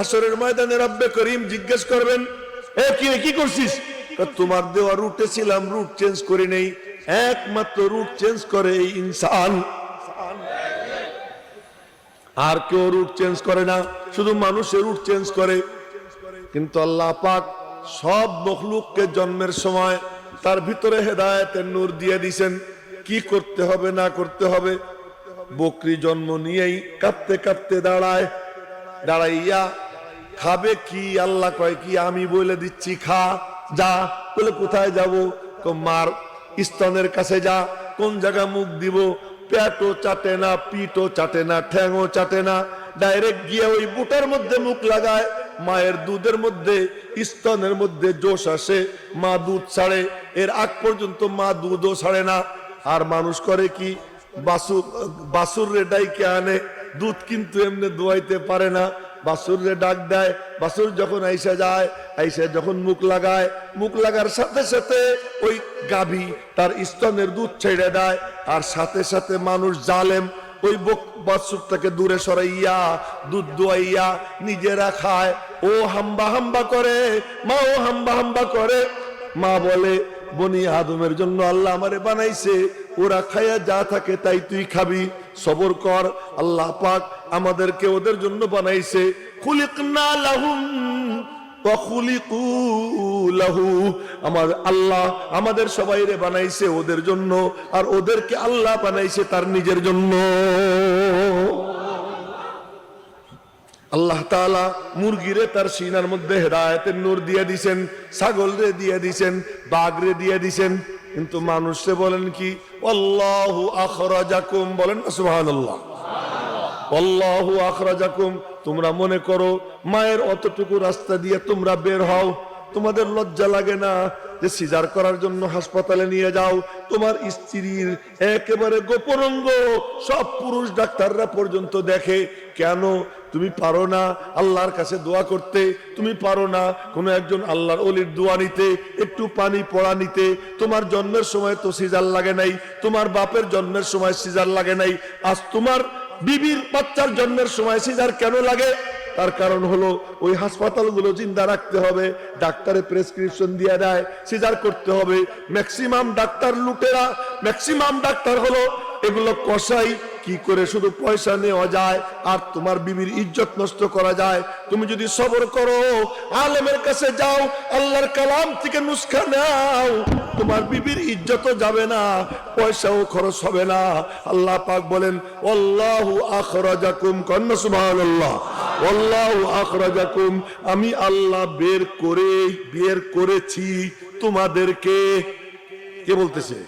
হাসরের ময়দানে রব্বে করিম জিজ্ঞেস করবেন, এ কি করছিস? তোমার দেওয়া রুটে ছিলাম, রুট চেঞ্জ করে নেই। একমাত্র রুট চেঞ্জ করে এই ইনসান, আর কেউ রুট চেঞ্জ করে না, শুধু মানুষের রুট চেঞ্জ করে। কিন্তু আল্লাহ পাক সব মখলুককে জন্মের সময় তার ভিতরে হেদায়েতের নূর দিয়ে দিয়েছেন, কি করতে হবে না করতে হবে। বকরি জন্ম নিয়েই কাঁপতে কাঁপতে দাঁড়াইয়া খাবে কি? আল্লাহ কয় কি, আমি বলে দিচ্ছি খা, যা। বলে কোথায় যাব? মার স্তনের কাছে যা। কোন জায়গা মুখ দিব? পেটও চাটে না, পিঠও চাটে না, ঠ্যাংও চাটে না, ডাইরেক্ট গিয়ে ওই বুটের মধ্যে মুখ লাগায়। মায়ের দুধের মধ্যে, স্তনের মধ্যে জোশ আসে, মা দুধ ছাড়ে, এর আগ পর্যন্ত মা দুধও ছাড়ে না। আর মানুষ করে কি, বাসুর রে ডাইকে আনে, দুধ কিন্তু এমনি দোয়াইতে পারে না, বাসুর রে ডাক দেয়। বাসুর যখন আইসা যায়, আইসা যখন মুখ লাগায়, মুখ লাগার সাথে সাথে ওই গাভী তার স্তনের দুধ ছেড়ে দেয়। আর সাথে সাথে মানুষ জালেম ওই বাছুরটাকে দূরে সরাইয়া দুধ দোয়াইয়া নিজেরা খায়। ও হাম্বা হাম্বা করে, মা ও হাম্বা হাম্বা করে। মা বলে, বনি আদমের জন্য আল্লাহ আমারে বানাইছে, ওরা খায়া যা থাকে তাই তুই খাবি, সবর কর। আল্লাহ পাক আমাদেরকে ওদের জন্য বানাইছে। খুলিকনা লাহুম ওয়া খুলিকু লাহু, আমার আল্লাহ আমাদের সবাইরে বানাইছে ওদের জন্য, আর ওদেরকে আল্লাহ বানাইছে তার নিজের জন্য। আল্লাহ তাআলা মুরগিরে তার সিনার মধ্যে হেদায়েতের নূর দিয়ে দিছেন, ছাগল রে দিয়ে দিছেন, বাঘ রে দিয়ে দিছেন। কিন্তু মানুষে বলেন কি, আল্লাহু আখরাজাকুম, বলেন না সুবহানাল্লাহ। আল্লাহু আখরাজাকুম, তোমরা মনে করো মায়ের অতটুকু রাস্তা দিয়ে তোমরা বের হও, তোমাদের লজ্জা লাগে না যে সিজার করার জন্য হাসপাতালে নিয়ে যাও? তোমার স্ত্রীর একেবারে গোপন অঙ্গ সব পুরুষ ডাক্তাররা পর্যন্ত দেখে। কেন? তুমি পারো না আল্লাহর কাছে দোয়া করতে? তুমি পারো না কোনো একজন আল্লাহর ওলির দোয়া নিতে, একটু পানি পড়া নিতে? তোমার জন্মের সময় তো সিজার লাগে নাই, তোমার বাপের জন্মের সময় সিজার লাগে নাই, আজ তোমার বিবির বাচ্চার জন্মের সময় সিজার কেন লাগে? তার কারণ হলো ওই হাসপাতালগুলো জিন্দা রাখতে হবে, ডাক্তারে প্রেসক্রিপশন দিয়ে দেয়, সিজার করতে হবে। ম্যাক্সিমাম ডাক্তার লুটেরা, ম্যাক্সিমাম ডাক্তার হলো এগুলো কসাই। কি করে শুধু পয়সা নেওয়া যায় আর তোমার বিবির ইজ্জত নষ্ট করা যায়। তুমি যদি সবর করো, আলেমের কাছে যাও, আল্লাহর কালাম থেকে নুসখা নাও, তোমার বিবির ইজ্জতও যাবে না, পয়সাও খরচ হবে না। আল্লাহ পাক বলেন, আল্লাহু আখরাজাকুম, কন্না সুবহানাল্লাহ। আল্লাহু আখরাজাকুম, আমি আল্লাহ বের করেছি তোমাদেরকে। কে বলতেছে?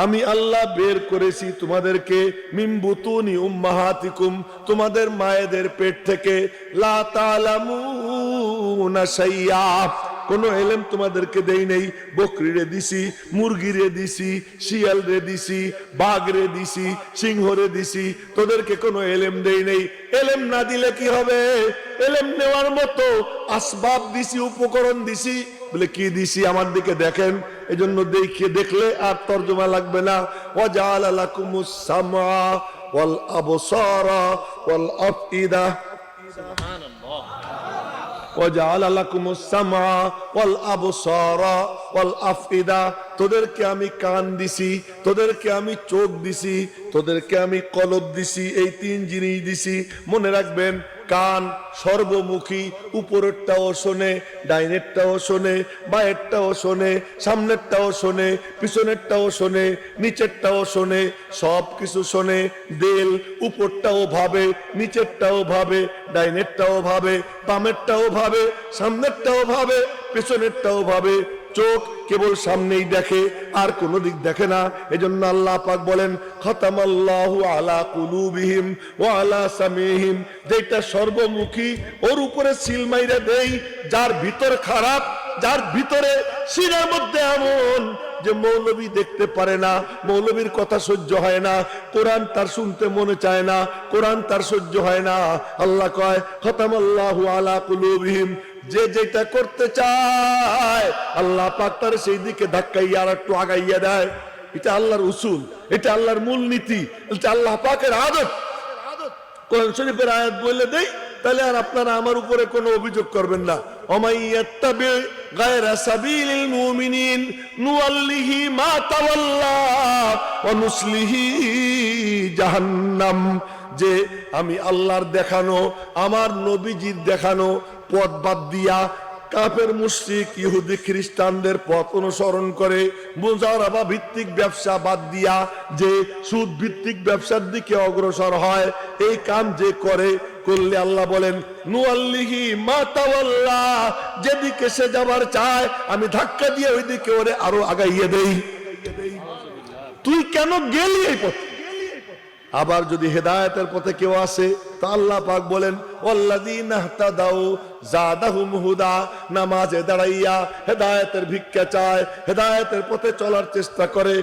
আমি আল্লাহ বের করেছি তোমাদেরকে। মিন বুতুনি উম্মাহাতিকুম, তোমাদের মায়েদের পেট থেকে। লা তা'লামুনা শাইয়া, কোন এলেম তোমাদেরকে দেই নেই। বকরি রে দিছি, মুরগি রে দিছি, শিয়াল রে দিছি, বাঘ রে দিছি, সিংহ রে দিছি, তোদেরকে কোনো এলেম দেই নেই। এলেম না দিলে কি হবে? এলেম নেওয়ার মতো আসবাব দিছি, উপকরণ দিছি। বলে কি দিছি? আমার দিকে দেখেন। এজন্য দেখলে আর তর্জমা লাগবে না। ওয়াজআলা লাকুমুস সামআ ওয়াল আবসারা ওয়াল আফইদা, সুবহানাল্লাহ। ওয়াজআলা লাকুমুস সামআ ওয়াল আবসারা ওয়াল আফইদা, তোদেরকে আমি কান দিছি, তোদেরকে আমি চোখ দিছি, তোদেরকে আমি কলব দিছি, এই তিন জিনিস দিছি। মনে রাখবেন, কান সর্বমুখী, উপরেরটাও শোনে, ডাইনেরটাও শোনে, বায়েরটাও শোনে, সামনেরটাও শোনে, পিছনেরটাও শোনে, নিচেরটাও শোনে, সব কিছু শোনে। দেল উপরটাও ভাবে, নিচেরটাও ভাবে, ডাইনেরটাও ভাবে, বামেরটাও ভাবে, সামনেরটাও ভাবে, পিছনেরটাও ভাবে। চোখ কেবল সামনেই দেখে, আর কোন দিক দেখে না। এজন্য আল্লাহ পাক বলেন, খাতামাল্লাহু আলা কুলুবিহিম ওয়া আলা সামিহিম, যেটা সর্বমুখী ওর উপরে সিল মাইরা দেই। যার ভিতর খারাপ, যার ভিতরে সিনার মধ্যে এমন যে মৌলবী দেখতে পারে না, মৌলবীর কথা সহ্য হয় না, কোরআন তার শুনতে মনে চায় না, কোরআন তার সহ্য হয় না। আল্লাহ কয়, খাতামাল্লাহু আলা কুলুবিহিম, যে যেটা করতে চায় আল্লাহ পাক তার সেই দিকে ধাক্কাইয়া আর একটু আগাইয়া দেয়। এটা আল্লাহর উসুল, এটা আল্লাহর মূল নীতি, এটা আল্লাহ পাকের আদত। কোরআন শরীফের আয়াত বলে দেই, তাহলে আর আপনারা আমার উপরে কোনো অভিযোগ করবেন না। ওমাইয়াত্তাবি গায়রা সাবিলিল মুমিনিন নুআল্লিহি মা তাওয়াল্লা ওয়া নুসলিহি জাহান্নাম। যে আমি আল্লাহর দেখানো, আমার নবীজির দেখানো পথ বাদ দিয়া কাফের মুশরিক ইহুদি খ্রিস্টানদের পথ অনুসরণ করে মুজারাবা ভিত্তিক ব্যবসা বাদ দিয়া যে সুদ ভিত্তিক ব্যবসার দিকে অগ্রসর হয়, এই কাম যে করলে আল্লাহ বলেন নুআল্লিহি মা তাওয়াল্লা, যেদিকে সে যাবার চায় আমি ধাক্কা দিয়ে ওইদিকে ওরে আরো আগাইয়ে দেই। তুই কেন গেলি এই পথে? আবার যদি হেদায়েতের পথে কেউ আসে তা আল্লাহ পাক বলেন ওয়াল্লাযীনা ইহতাদাউ যাদাহুম হুদা, নামাজে দাঁড়াইয়া হেদায়েতের ভিক্ষা চায়, হেদায়েতের পথে চলার চেষ্টা করে,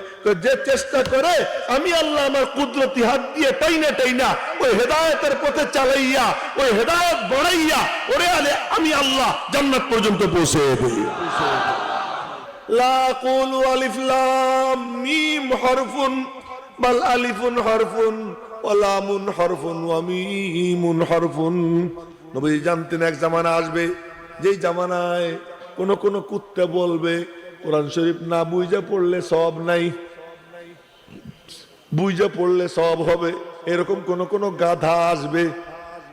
যে চেষ্টা করে আমি আল্লাহ আমার কুদরতি হাত দিয়ে টাইনা ওই হেদায়েতের পথে চালাইয়া ওই হেদায়েত বাড়াইয়া ওরে আলে আমি আল্লাহ জান্নাত পর্যন্ত পৌঁছে দেই। লা কুলু আলিফ লাম মিম হরফুন বাল আলিফুন হরফুন ওয়া লামুন হরফুন ওয়া মিমুন হরফুন। নবী জানতেন এক জামানা আসবে যেই জামানায় কোন কুত্তা বলবে কোরআন শরীফ না বুঝে পড়লে সওয়াব নাই, বুঝে পড়লে সওয়াব হবে, এরকম কোন গাধা আসবে।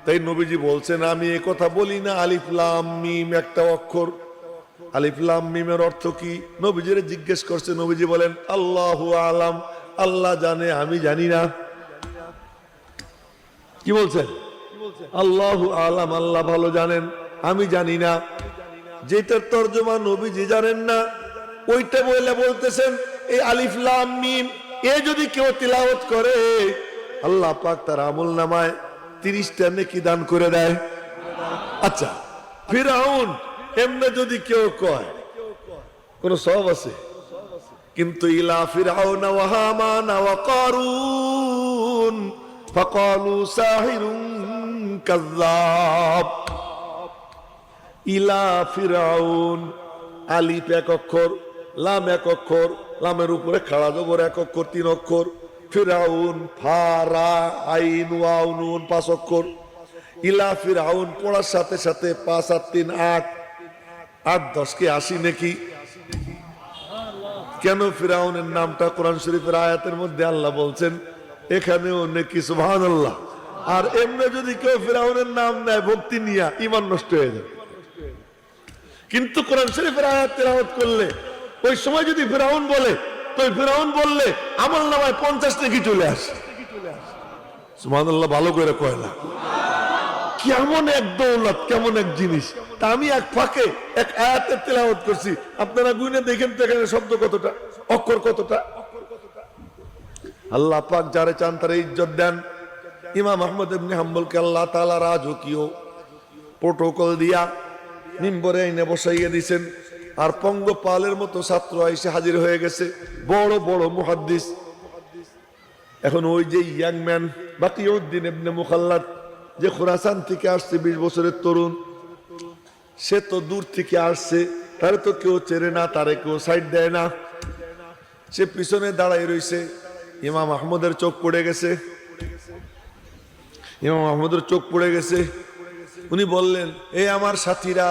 তাই নবীজি বলছেন আমি এই কথা বলি না আলিফ লাম মিম একটা অক্ষর। আলিফ লাম মিমের অর্থ কি নবীজিরে জিজ্ঞেস করছে, নবীজি বলেন আল্লাহু আলাম, আল্লাহ জানে আমি জানি না। কি বলছেন? আল্লাহু আলাম, আল্লাহ ভালো জানেন আমি জানি না। যেটার তরজমা নবীজি জানেন না ওইটা বলতেছেন এই আলিফ লাম মিম এ যদি কেউ তিলাওয়াত করে আল্লাহ পাক তার আমলনামায় 30টা নেকি দান করে দেয়। আচ্ছা ফিরআউন এমনি যদি কেউ কয় কোন সওয়াব আছে? কিন্তু ইলা ফিরআউনা ওয়া হামানা ওয়া কারুন ফাকালু সাহিরুন কাযযাব। ইলা ফিরআউন, আলিফ এক অক্ষর, লাম এক অক্ষর, লামের উপরে খাড়া জবর এক অক্ষর 3 অক্ষর, ফিরআউন ফা রা আইন ওয়াও নুন 5 অক্ষর। ইলা ফিরআউন পড়ার সাথে সাথে 5 আর 3 8, 8 10 কে 80 নাকি? কেন ফিরআউনের নামটা কোরআন শরীফের আয়াতের মধ্যে আল্লাহ বলছেন এখানেও নাকি? সুবহানাল্লাহ। আর এমনি যদি কেউ ফিরআউনের নাম নেয় ভক্তি নিয়ে ঈমান নষ্ট হয়ে যাবে। কিন্তু কোরআন শরীফের আয়াত তেলাওয়াত করলে ওই সময় যদি ফিরআউন বলে তো ফিরআউন বললে আমলনামায় 50 নেকি চলে আসে। সুবহানাল্লাহ, ভালো করে কয় না? কেমন এক দৌলত, কেমন এক জিনিস। তা আমি এক ফাঁকে এক আয়াতের তেলাওয়াত করছি, আপনারা গুনে দেখেন তো এখানে শব্দ কতটা, অক্ষর কতটা। আল্লাহ পাক যারে চান তারে ইজ্জত দেন। ইমাম আহমদ ইবনে হাম্বলকে আল্লাহ তাআলা রাজকীয় প্রোটোকল দিয়া মিম্বরে এনে বসাইয়া দিয়েছেন। আর পঙ্গপালের মতো ছাত্র এসে হাজির হয়ে গেছে, বড় বড় মুহাদ্দিস। এখন ওই যে ইয়াং ম্যান বাকিউদ্দিন ইবনে মুখাল্লাদ যে খুরাসান থেকে আসছে, 20 বছরের তরুণ, সে তো দূর থেকে আসছে, তারে তো কেউ চেনে না, তারে কেউ সাইড দেয় না। সে পিছনে দাঁড়াই রয়েছে। ইমাম আহমদের চোখ পড়ে গেছে, ইমাম আহমদের চোখ পড়ে গেছে। উনি বললেন এই আমার সাথীরা,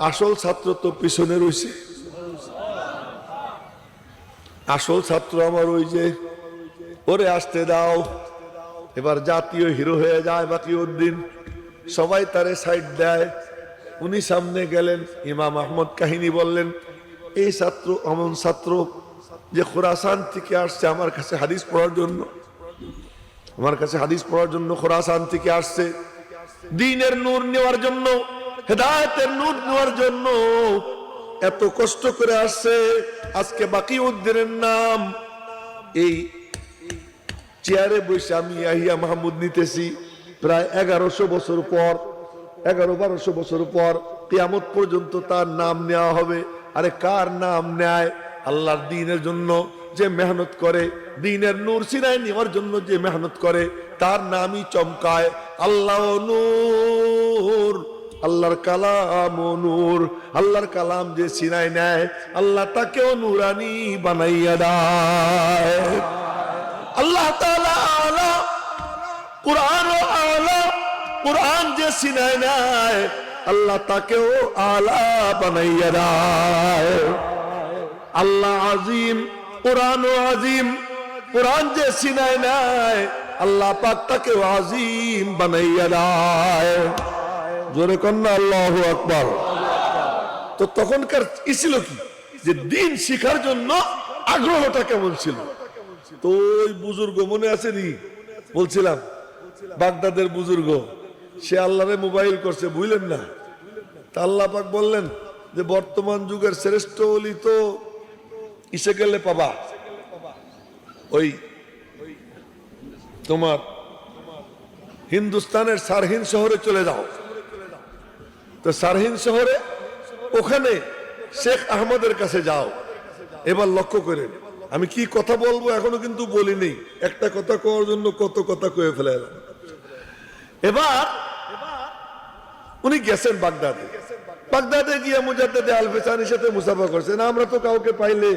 আসল ছাত্র তো পিছনে রয়েছে, আসল ছাত্র আমার ওই যে, ওরে আসতে দাও। এবার জাতীয় হিরো হয়ে যায় বাকিউদ্দিন, সবাই তারে সাইড দেয়। উনি সামনে গেলেন, ইমাম আহমদ কাহিনী বললেন এই ছাত্র এমন ছাত্র যে খুরাসান থেকে আসছে আমার কাছে হাদিস পড়ার জন্য, আমার কাছে হাদিস পড়ার জন্য খুরাসান থেকে আসছে, দ্বীনের নূর নেওয়ার জন্য, হেদায়েতের নূর নেওয়ার জন্য এত কষ্ট করে আসছে। আজকে বাকিউদ্দিনের নাম এই চেয়ারে বসে আমি ইয়াহিয়া মাহমুদ নিতেছি। প্রায় 1100 বছর পর, 1100-1200 বছর পর কিয়ামত পর্যন্ত তার নাম নেওয়া হবে। আরে কার নাম নেয়? আল্লাহর দ্বীনের জন্য যে মেহনত করে, দ্বীনের নূর সিনায় নেওয়ার জন্য যে মেহনত করে, তার নামই চমকায়। আল্লাহ নূর, আল্লাহর কালাম ও নূর। আল্লাহর কালাম যে সিনায় নেয় আল্লাহ তাকেও নূরানি বানাইয়া দেয়। আল্লাহ তাআলা আলা, কুরআন আলা, কোরআন যে সিনায় নাই আল্লাহ তাকেও আলা বানাইয়া দেয়। আল্লাহ আজিম, কোরআনও আজিম। কোরআন যে সিনায় নাই আল্লাহ পাক তাকেও আজিম বানাইয়া দেয়। জোরে কন্যা আল্লাহু আকবার। তো তখনকার ছিল কি যে দিন শিখার জন্য আগ্রহটা কেমন ছিল। তো ওই বুজুর্গ মনে আছে নি বলছিলাম, বাগদাদের বুজুর্গ, সে আল্লাহরে মোবাইল করছে, বুঝলেন না? তা আল্লাহ পাক বললেন যে বর্তমান যুগের শ্রেষ্ঠ ওলি তো ইসে গেলে পাবা, ওই তোমার হিন্দুস্তানের সারহিন শহরে চলে যাও। তো সারহিন শহরে ওখানে শেখ আহমদের কাছে যাও। এবার লক্ষ্য করেন, আমি কি কথা বলবো এখনো কিন্তু বলিনি, একটা কথা কওয়ার জন্য কত কথা কয়ে ফেলাম। এবার উনি গেছেন বাগদাদে। বাগদাদে গিয়ে মুজাদ্দেদ আল-ফেসানির সাথে মুসাফা করছেন। আমরা তো কাউকে পাইলে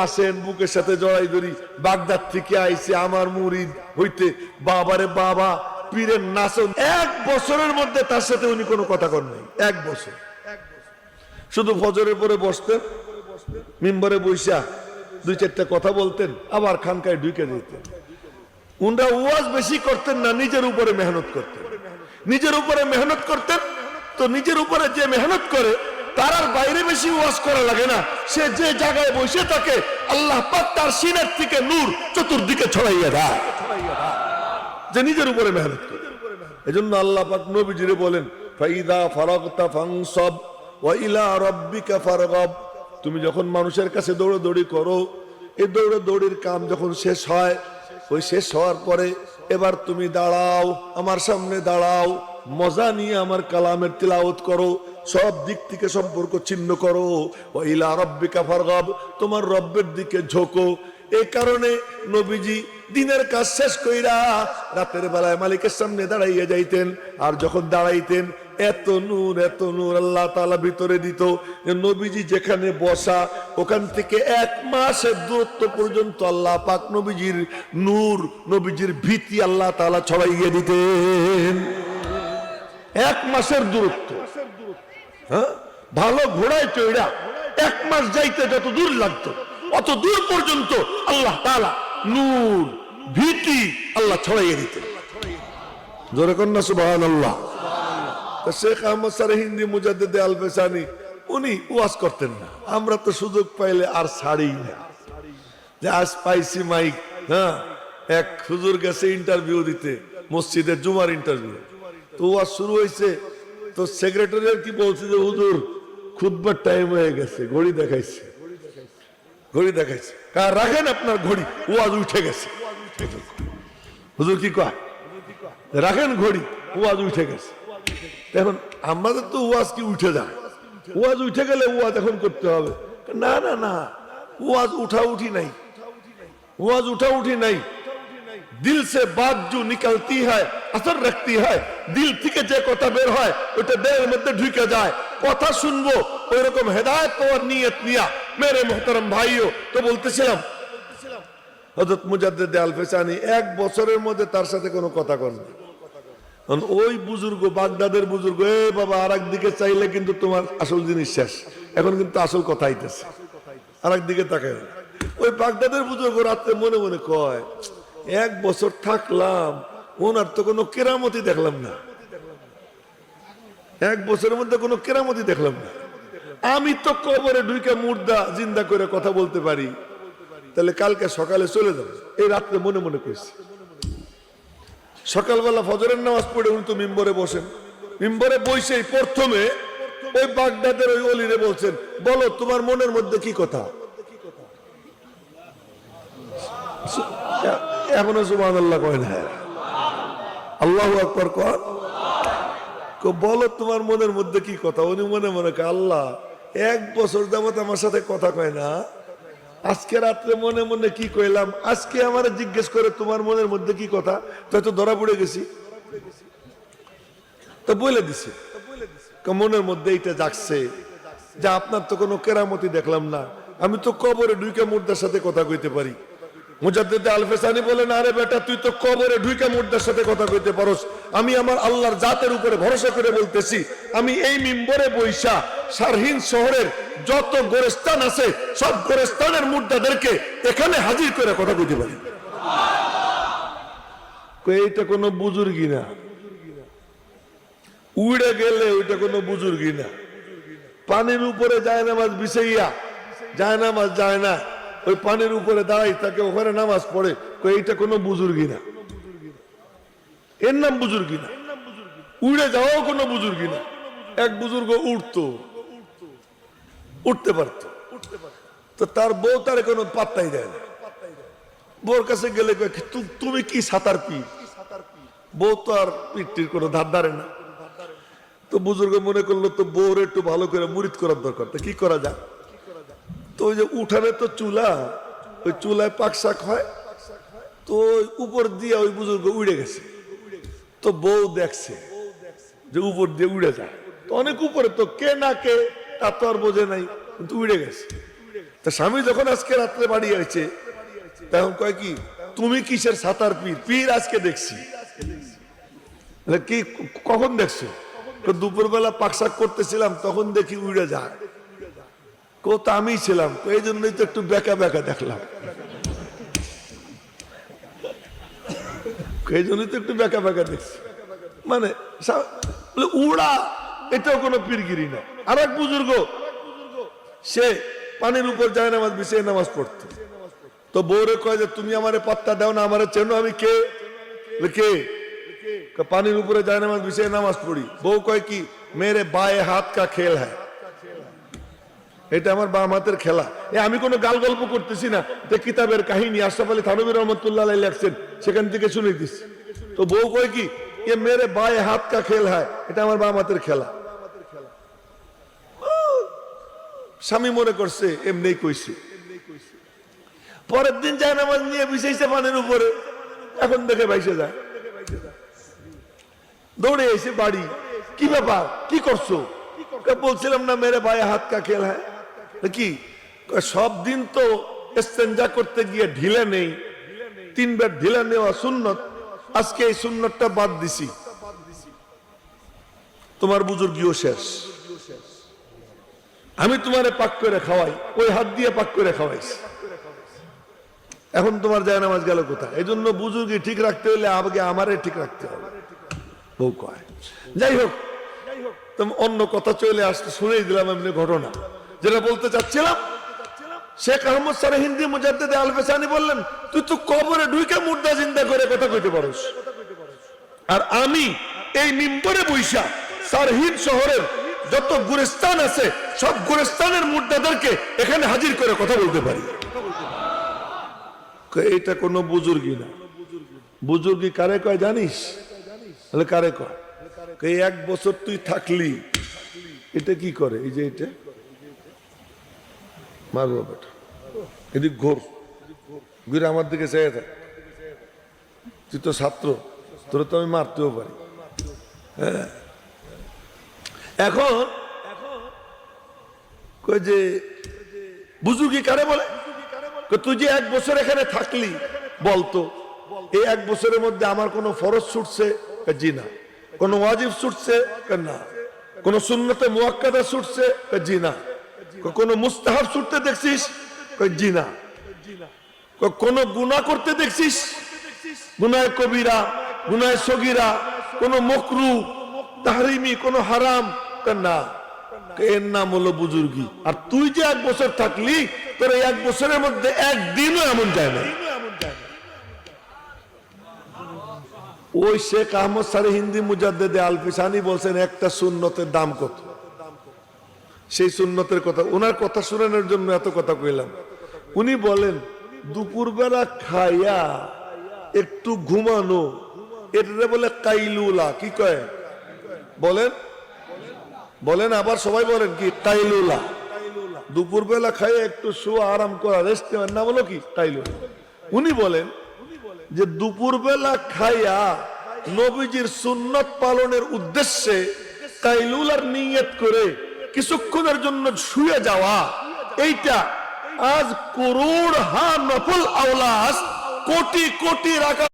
আসেন বুকের সাথে জড়াই ধরি, বাগদাদ থেকে আইছে আমার মুরিদ হইতে, বাবারে বাবা পীরের নাচন। 1 বছরের মধ্যে তার সাথে উনি কোনো কথা কন নাই। 1 বছর শুধু ফজরের পরে বসতেন, মিম্বরে বইসা 2-4টা কথা বলতেন, আবার খানকায় ঢুকে যেতেন। উনরা ওয়াজ বেশি করতেন না, নিজের উপরে মেহনত করতেন। নিজের উপরে মেহনত করতেন। তো নিজের উপরে যে মেহনত করে তার আর বাইরে বেশি ওয়াজ করা লাগে না। সে যে জায়গায় বসে থাকে আল্লাহ পাক তার সিনার থেকে নূর চতুর্দিকে ছড়াইয়া দেয়, যে নিজের উপরে মেহনত করে। এজন্য আল্লাহ পাক নবীজিরে বলেন, ফাইদা ফারাগতা ফানসাব ওয়া ইলা রাব্বিকা ফারগাব। তুমি যখন মানুষের কাছে দৌড়াদৌড়ি করো, এই দৌড়াদৌড়ির কাম যখন শেষ হয়, ওই শেষ হওয়ার পরে এবার তুমি দাঁড়াও, আমার সামনে দাঁড়াও, মজা নিয়ে আমার কালামের তিলাওয়াত করো, সব দিক থেকে সম্পর্ক ছিন্ন করো। ওয়া ইলা রাব্বিকা ফারগাব, তোমার রব্বের দিকে ঝোঁকো। এই কারণে নবীজি দিনের কাজ শেষ কইরা রাতের বেলায় মালিকের সামনে দাঁড়াইয়া যাইতেন। আর যখন দাঁড়াইতেন এত নূর আল্লাহ তাআলা ভিতরে দিত যে নবীজি যেখানে বসা ওখান থেকে 1 মাসের দূরত্ব পর্যন্ত আল্লাহ পাক নবীজির নূর, নবীজির ভীতি আল্লাহ তাআলা ছড়াইয়া দিতেন। 1 মাসের দূরত্ব। হ্যাঁ, ভালো ঘোড়ায় চড়া 1 মাস যাইতে যত দূর লাগতো অত দূর পর্যন্ত আল্লাহ তাআলা নূর, ভীতি আল্লাহ ছড়াইয়া দিতেন। জোরে কন্যা সুবহানাল্লাহ। শেখ আহমদ সারহিন্দি মুজাদ্দেদ আল-ফেসানি উনি ওয়াজ করতেন না। আমরা তো সুযোগ পাইলে আর ছাড়ি না, যে আজ পাইছি মাইক। হ্যাঁ, এক হুজুর গেছে ইন্টারভিউ দিতে, মসজিদের জুমার ইন্টারভিউ। তো ওয়াজ শুরু হয়েছে, তো সেক্রেটারি কি বলছে যে হুজুর খুতবার টাইম হয়ে গেছে, ঘড়ি দেখাইছে। কার রাখেন আপনার ঘড়ি, ওয়াজ উঠে গেছে। হুজুর কি কয়, রাখেন ঘড়ি, ওয়াজ উঠে গেছে। এখন আমাদের তো ওয়াজ কি উঠে যায়, ওয়াজ উঠে গেলে ওয়াজ এখন করতে হবে। না না না, ওয়াজ উঠি নাই, ওয়াজ উঠি নাই। দিল সে বাত जो निकलती है असर रखती है। দিল থেকে যে কথা বের হয় ওটা দেহের মধ্যে ঢুকে যায়। কথা শুনবো ওই রকম হেদায়েত পাওয়ার নিয়ত নিয়া মেরে মোহতারাম ভাইও। তো বলতেছিলাম হযরত মুজাদ্দেদ আল-ফেসানি 1 বছরের মধ্যে তার সাথে কোনো কথা করেন। ওই বুজুর্গ, বাগদাদের বুজুর্গ, এ বাবা আরেক দিকে চাইলে কিন্তু তোমার আসল জিনিস শেষ, এখন কিন্তু আসল কথা আইতেছে, আরেক দিকে তাকায়। ওই বাগদাদের বুজুর্গ রাতে মনে মনে কয়, 1 বছর থাকলাম, ওনার তো কোনো কেরামতি দেখলাম না। 1 বছরের মধ্যে কোনো কেরামতি দেখলাম না। আমি তো কবরে ঢুকে মুর্দা জিন্দা করে কথা বলতে পারি, তাহলে কালকে সকালে চলে যাবে। এই রাত্রে মনে মনে কইছি। সকালবেলা ফজরের নামাজ পড়ে উনি তো মিম্বরে বসেন। মিম্বরে বসেই প্রথমে ওই বাগদাদের ওই অলিরে বলছেন, বলো তোমার মনের মধ্যে কি কথা। এখনো সুবহানাল্লাহ কয় না, আল্লাহু আকবার কয়। বলো তোমার মনের মধ্যে কি কথা। উনি মনে মনে কয়, আল্লাহ 1 বছর যাবত আমার সাথে কথা কয় না, আজকে রাত্রে মনে মনে কি কইলাম, আজকে আমারে জিজ্ঞেস করে তোমার মনের মধ্যে কি কথা, তাই তো ধরা পড়ে গেছি। তো বলে দিছে মনের মধ্যে এইটা জাগছে যে আপনার তো কোনো কেরামতি দেখলাম না, আমি তো কবরে ঢুকে মুর্দার সাথে কথা কইতে পারি। মুজাদ্দিদ আল ফেসানি বলেন, আরে বেটা তুই তো কবরে ঢুইকা মুর্দার সাথে কথা কইতে পারোস। আমি আমার আল্লাহর জাতের উপরে ভরসা করে বলতেছি, আমি এই মিম্বরে বৈশা শারহিন শহরের যত গোরস্থান আছে সব গোরস্থানের মুর্দাদেরকে এখানে হাজির করে কথা কইতে পারি। এইটা কোনো বুজুর্গি না, উড়ে গেলে ওইটা কোনো বুজুর্গি না। পানির উপরে যায় নামাজ বিছাইয়া, যায় নামাজ যায় না, ওই পানির উপরে দাঁড়াই তাকে ওখানে নামাজ পড়ে, এইটা কোনো বুজুর্গি না, এর নাম বুজুর্গি না। উড়ে যাওয়াও কোনো বুজুর্গি না। এক বুজুর্গ উঠতে পারত, তো তার বউ তার কোনো পাত্তাই দেয় না। বউর কাছে গেলে তুমি কি সাঁতার পি, বউ তো আর পিঠটির কোনো ধার ধারে না। তো বুজুর্গ মনে করলো তো বউর একটু ভালো করে মুরিদ করার দরকার, তো কি করা যায়? তো ওই যে উঠানে তো চুলা, ওই চুলায় পাক শাক হয়, তো উপর দিয়ে ওই বুজুর্গ উড়ে গেছে। তো বউ দেখছে যে উপর দিয়ে উড়ে যায়, তো অনেক উপরে, তো কে না কে তা তো আর বোঝে নাই, কিন্তু উড়ে গেছে। তা স্বামী যখন আজকে রাত্রে বাড়ি আসছে, তখন কয় কি, তুমি কিসের সাঁতার পীর? পীর আজকে দেখছি। কি কখন দেখছো? দুপুর বেলা পাকশাক করতেছিলাম, তখন দেখি উড়ে যায়। তো আমি ছিলাম, এই জন্যই তো একটু বেকা বেকা দেখলাম, এই জন্যই তো একটু বেকা বেকা দেখছি। মানে উড়া, এটাও কোনো পীরগিরি না। আর এক বুজুর্গ, সে পানির উপর যায় নামাজ বিছিয়ে নামাজ পড়তো। তো বউরে কয় যে তুমি আমারে পাত্তা দাও না, আমারে চেনো, আমি কে? কে? পানির উপরে যায় নামাজ বিছিয়ে নামাজ পড়ি। বউ কয় কি, মেরে বায়ে হাত কা খেল হ্যায়, এটা আমার বাম হাতের খেলা। আমি কোনো গাল গল্প করতেছি না, কিতাবের কাহিনী আশরাফ আলী থানভী রহমতুল্লাহ আলাইহি লেখছেন, সেখান থেকে শুনে দিচ্ছি। তো বউ কয় কি, এ মেরে বায়ে হাত কা খেল হ্যায়, এটা আমার বাম হাতের খেলা। স্বামী মনে করছে এমনি কইছে। পরের দিন যায় নামাজ নিয়ে বিছাইছে পানির উপরে, এখন দেখে ভাইসে যায়, দৌড়ে এসে বাড়ি, কি ব্যাপার, কি করছো? বলছিলাম না মেরে ভাই হাত কা খেল হ্যাঁ। কি সব দিন তো ইস্তেঞ্জা করতে গিয়ে ঢিলে নেই, 3 বার ঢিলে নেওয়া সুন্নত, আজকে এই সুন্নতটা বাদ দিছি, তোমার বুজুর্গিও শেষ। আমি তোমারে পাক করে খাওয়াই, ওই হাত দিয়ে পাক করে খাওয়াইছি, এখন তোমার যায় নামাজ গেল কোথায়? এই জন্য বুজুর্গি ঠিক রাখতে হলে আগে আমারে ঠিক রাখতে হবে, বউ কয়। যাই হোক, অন্য কথা চলে আসতে শুনেই দিলাম এমনি ঘটনা। যেটা বলতে চাচ্ছিলাম, শেখ আহমদ শারহিন্দি মুজাদ্দিদ আল ফেসানি বললেন, তুই তো কবরে ঢুকে মুর্দা জিন্দা করে কথা কইতে পারোস, আর আমি এই মিম্বরে বৈশা শারহিন শহরের যত গুরস্তান আছে সব গুরস্তানের মুর্দাদেরকে এখানে হাজির করে কথা বলতে পারি। এটা কোনো বুজুর্গি না। বুজুর্গি কারে কয় জানিস? কারে কয়? 1 বছর তুই থাকলি, এটা কি করে? এই যে এটা মারবো বেটা, এদিক ঘোর, ঘুরে আমার দিকে চেয়ে থাক, তুই তো ছাত্র, তোর তো আমি মারতেও পারি। হ্যাঁ, এখন কই যে বুজুর্গি কারে বলে? তুই যে 1 বছর এখানে থাকলি, বলতো এই 1 বছরের মধ্যে আমার কোনো ফরজ ছুটছে? জি না। কোন ওয়াজিব ছুটছে? না। কোন সুন্নতে মুআক্কাদা ছুটছে? জি না। কোন মুস্তাহাব ছুটতে দেখছিস? জি না। কোন গুনাহ করতে দেখছিস? গুনাহে কবিরা, গুনাহে সগীরা, কোন মাকরুহ, তাহরিমি, কোন হারাম? না। এর নাম হলো বুজুর্গি। আর তুই যে 1 বছর থাকলি, তোর এই 1 বছরের মধ্যে একদিনও এমন যায় না। ওই শেখ আহমদ শারহিন্দি মুজাদ্দিদ আল ফেসানি বলছেন একটা সুন্নতের দাম কত। সেই সুন্নতের কথা, ওনার কথা শোনানোর জন্য এত কথা কইলাম। উনি বলেন দুপুরবেলা খাইয়া একটু ঘুমানো, এটা বলে কাইলুলা। কি কয় বলেন? বলেন আবার সবাই বলেন কি? কাইলুলা। দুপুরবেলা খাইয়া একটু শোয়া, আরাম করা, রেস্ট নেওয়ার নাম হলো কি? কাইলুলা। উনি বলেন যে দুপুরবেলা খাইয়া নবীজির সুন্নত পালনের উদ্দেশ্যে কাইলুলার নিয়ত করে কিছুক্ষণের জন্য শুয়ে যাওয়া, এইটা আজ করোড় হা নফল আওলাস, কোটি কোটি রাকাত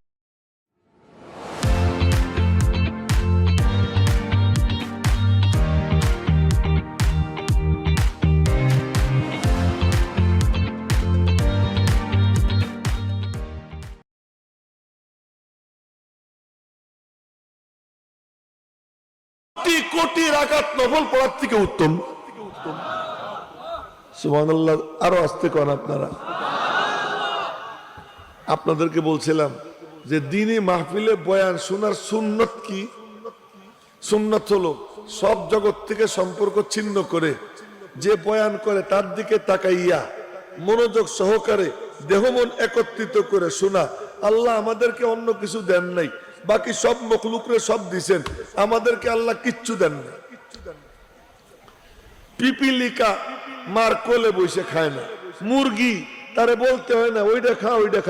কোটি কোটি রাকাত নফল পড়ার থেকে উত্তম। সুবহানাল্লাহ। আরো আস্তে কন আপনারা। আপনাদেরকে বলছিলাম যে দিনী মাহফিলে বয়ান শোনার সুন্নত কি? সুন্নত হলো সব জগৎ থেকে সম্পর্ক ছিন্ন করে যে বয়ান করে তার দিকে তাকাইয়া মনোযোগ সহকারে দেহ মন একত্রিত করে শোনা। আল্লাহ আমাদেরকে অন্য কিছু দেন নাই, বাকি সব মখলুকরে সব দিছেন, আমাদেরকে আল্লাহ কিচ্ছু দেন না। পিপিলিকা মার কোলে বসে খায় না, মুরগি তারে বলতে হয় না ওইটা খা ওইটা খা,